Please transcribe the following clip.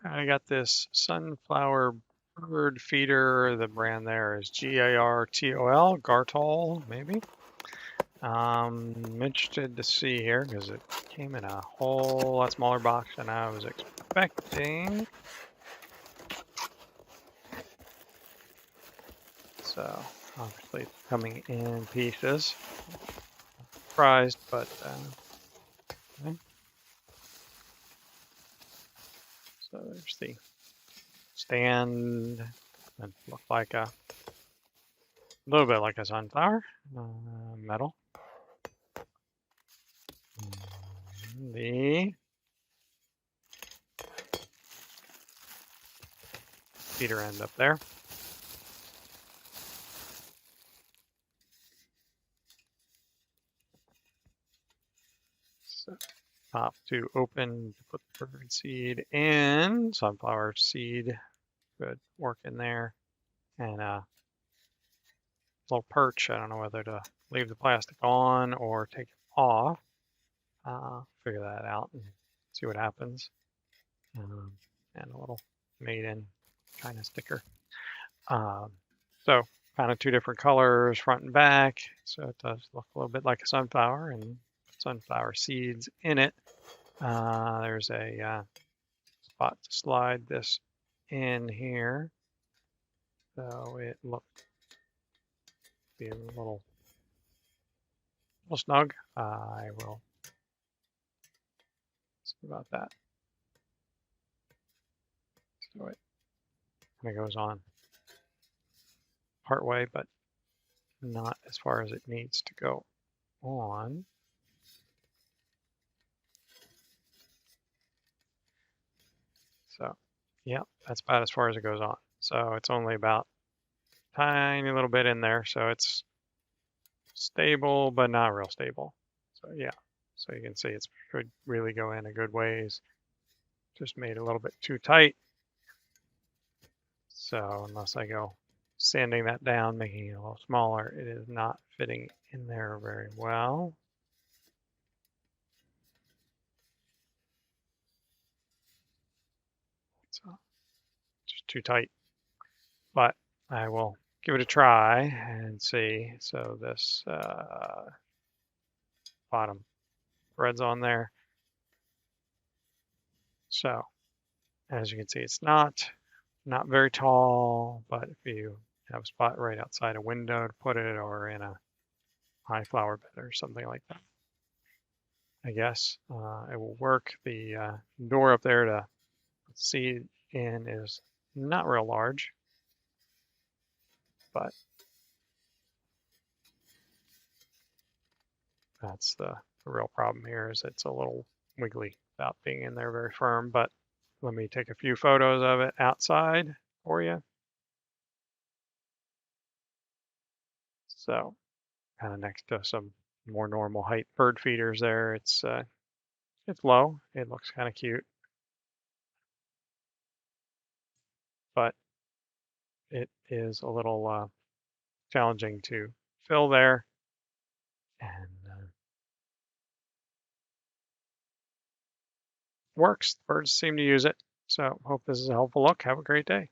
I got this Sunflower Bird Feeder. The brand there is GARTOL, GARTOL, maybe. I'm interested to see here because it came in a whole lot smaller box than I was expecting. So obviously it's coming in pieces. Surprised, but okay. So there's the stand. It looked like a little bit like a sunflower, metal. The feeder end up there. So top to open to put the bird seed in. Sunflower seed, good work in there. And a little perch. I don't know whether to leave the plastic on or take it off. Figure that out and see what happens. And a little made-in kind of sticker. So kind of two different colors, front and back. So it does look a little bit like a sunflower and sunflower seeds in it. There's a spot to slide this in here. So it looks be a little snug. I will see about that. So it kind of goes on part way, but not as far as it needs to go on. So, yeah, that's about as far as it goes on. So it's only about a tiny little bit in there. So it's stable, but not real stable. So yeah, so you can see it could really go in a good ways. Just made a little bit too tight. So unless I go sanding that down, making it a little smaller, it is not fitting in there very well. So just too tight, but I will give it a try and see. So this bottom thread's on there. So as you can see, it's not very tall, but if you have a spot right outside a window to put it or in a high flower bed or something like that, I guess it will work. The door up there to put seed in is not real large, but that's the real problem here is it's a little wiggly without being in there very firm. But let me take a few photos of it outside for you. So kind of next to some more normal height bird feeders there. It's low. It looks kind of cute, but it is a little challenging to fill there. And works. Birds seem to use it. So hope this is a helpful look. Have a great day.